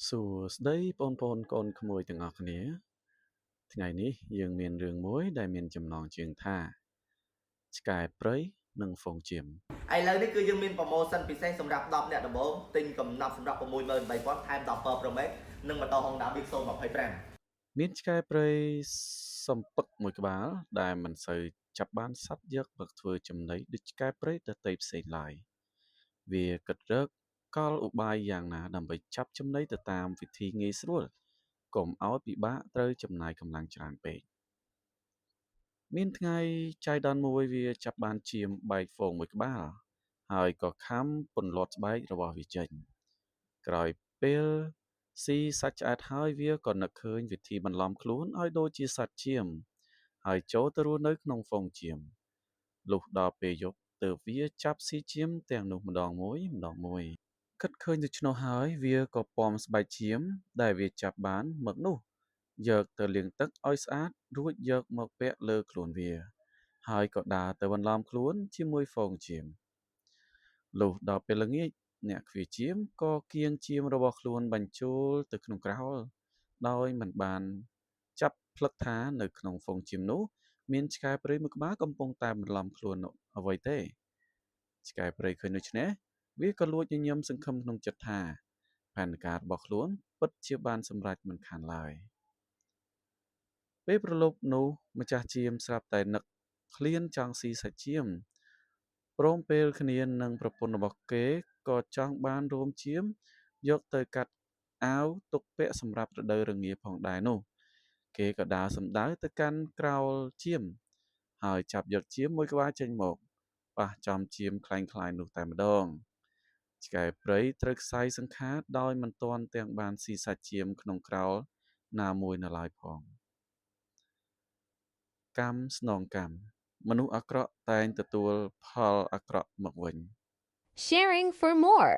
សួស្តីបងប្អូនកូនក្មួយទាំងអស់គ្នាថ្ងៃនេះយើងមានរឿងមួយដែលមានចំណងជើងថាឆ្កែព្រៃនិងហ្វូងជៀមឥឡូវនេះគឺយើងមានប្រម៉ូសិនពិសេសសម្រាប់10អ្នកដំបូងទិញកំណប់សម្រាប់63000ថែម10 Pro Max និងម៉ូតូ Honda Big Soul 25មានឆ្កែព្រៃសំពឹកមួយក្បាលដែលមិនសូវចាប់បានសត្វយកមកធ្វើចំណីដូចឆ្កែព្រៃដទៃផ្សេងឡើយវាគិតរកកលឧបាយយ៉ាងណាដើម្បីចាប់ចំណីទៅតាមវិធីងាយស្រួលកុំឲ្យពិបាកត្រូវចំណាយកម្លាំងច្រើនពេកមានថ្ងៃចៃដន្យមួយវាចាប់បានចៀមបែកហ្វូងមួយក្បាលហើយក៏ខំពន្លាត់ស្បែករបស់វាចេញក្រោយពេលស៊ីសាច់ឆ្អែតហើយវាក៏នឹកឃើញវិធីបន្លំខ្លួនឲ្យដូចជាសត្វចៀមហើយចូលទៅរស់នៅក្នុងហ្វូងចៀមលុះដល់ពេលយប់ទើបវាចាប់ស៊ីចៀមទាំងនោះម្ដងមួយគិតឃើញដូច្នោះហើយវាក៏ពំស្បែកចៀមដែលវាចាប់បានមកនោះយកទៅលាងទឹកឲ្យស្អាតរួចយកមកពាក់លើខ្លួនវាហើយក៏ដើរទៅបន្លំខ្លួនជាមួយហ្វូងចៀមលុះដល់ពេលល្ងាចអ្នកឃ្វាចៀមក៏គៀងចៀមរបស់ខ្លួនបញ្ចូលទៅក្នុងក្រោលដោយមិនបានចាប់ផ្លឹកថានៅក្នុងហ្វូងចៀមនោះមានឆ្កែព្រៃមួយក្បាលកំពុងតែបន្លំខ្លួនអ្វីទេឆ្កែព្រៃឃើញដូច្នេះវាក៏លួចញញឹមសង្ឃឹមក្នុងចិត្តថាផែនការរបស់ខ្លួនពិតជាបានសម្រេចមិនខានឡើយពេលព្រលប់នោះម្ចាស់ចៀមស្រាប់តែនឹកឃ្លានចង់ស៊ីសាច់ចៀមព្រមពេលគ្នានឹងប្រពន្ធរបស់គេក៏ចង់បានរោមចៀមយកទៅកាត់អាវទុកពាក់សម្រាប់រដូវរងាផងដែរនោះគេក៏ដើរសំដៅទៅកាន់ក្រោលចៀមហើយចាប់យកចៀមមួយក្បាលចេញមកប៉ះចំចៀមคล้ายៗនោះតែម្ដងឆ្កែព្រៃត្រូវខ្សែសង្ខារដោយមិនទាន់ទាំងបានស៊ីសាច់ចៀមក្នុងក្រោលណាមួយនៅឡើយផងកម្មស្នងកម្មមនុស្សអាក្រក់តែងទទួលផលអាក្រក់មកវិញ Sharing for more